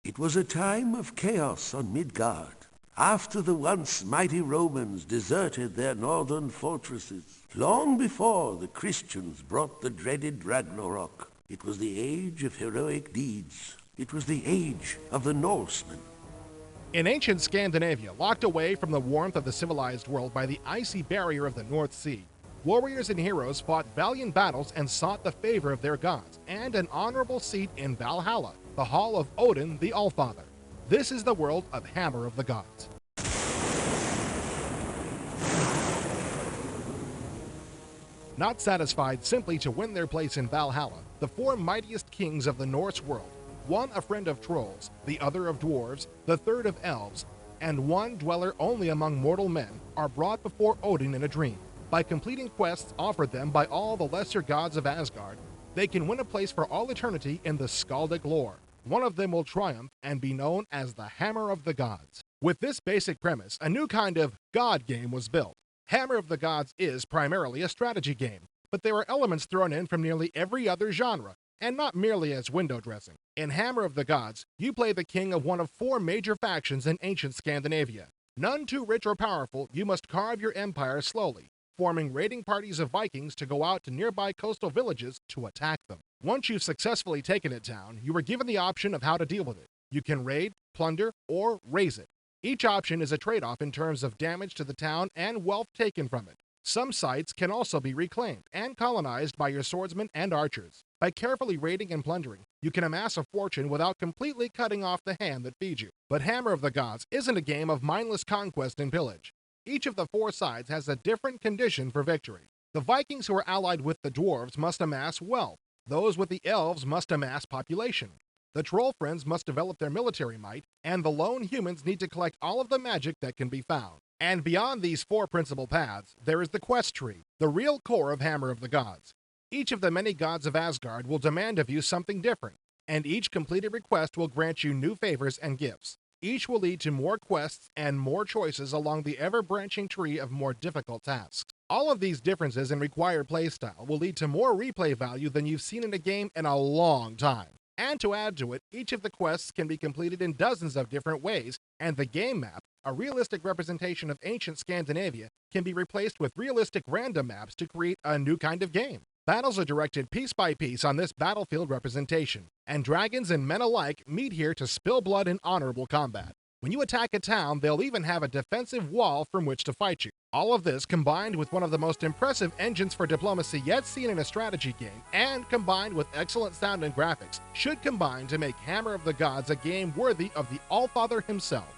It was a time of chaos on Midgard, after the once mighty Romans deserted their northern fortresses, long before the Christians brought the dreaded Ragnarok. It was the age of heroic deeds. It was the age of the Norsemen. In ancient Scandinavia, locked away from the warmth of the civilized world by the icy barrier of the North Sea, warriors and heroes fought valiant battles and sought the favor of their gods and an honorable seat in Valhalla, the hall of Odin the Allfather. This is the world of Hammer of the Gods. Not satisfied simply to win their place in Valhalla, the four mightiest kings of the Norse world, one a friend of trolls, the other of dwarves, the third of elves, and one dweller only among mortal men, are brought before Odin in a dream. By completing quests offered them by all the lesser gods of Asgard, they can win a place for all eternity in the skaldic lore. One of them will triumph and be known as the Hammer of the Gods. With this basic premise, a new kind of god game was built. Hammer of the Gods is primarily a strategy game, but there are elements thrown in from nearly every other genre, and not merely as window dressing. In Hammer of the Gods, you play the king of one of four major factions in ancient Scandinavia. None too rich or powerful, you must carve your empire slowly, forming raiding parties of Vikings to go out to nearby coastal villages to attack them. Once you've successfully taken a town, you are given the option of how to deal with it. You can raid, plunder, or raze it. Each option is a trade-off in terms of damage to the town and wealth taken from it. Some sites can also be reclaimed and colonized by your swordsmen and archers. By carefully raiding and plundering, you can amass a fortune without completely cutting off the hand that feeds you. But Hammer of the Gods isn't a game of mindless conquest and pillage. Each of the four sides has a different condition for victory. The Vikings who are allied with the dwarves must amass wealth. Those with the elves must amass population. The troll friends must develop their military might, and the lone humans need to collect all of the magic that can be found. And beyond these four principal paths, there is the quest tree, the real core of Hammer of the Gods. Each of the many gods of Asgard will demand of you something different, and each completed request will grant you new favors and gifts. Each will lead to more quests and more choices along the ever-branching tree of more difficult tasks. All of these differences in required playstyle will lead to more replay value than you've seen in a game in a long time. And to add to it, each of the quests can be completed in dozens of different ways, and the game map, a realistic representation of ancient Scandinavia, can be replaced with realistic random maps to create a new kind of game. Battles are directed piece by piece on this battlefield representation, and dragons and men alike meet here to spill blood in honorable combat. When you attack a town, they'll even have a defensive wall from which to fight you. All of this combined with one of the most impressive engines for diplomacy yet seen in a strategy game, and combined with excellent sound and graphics, should combine to make Hammer of the Gods a game worthy of the Allfather himself.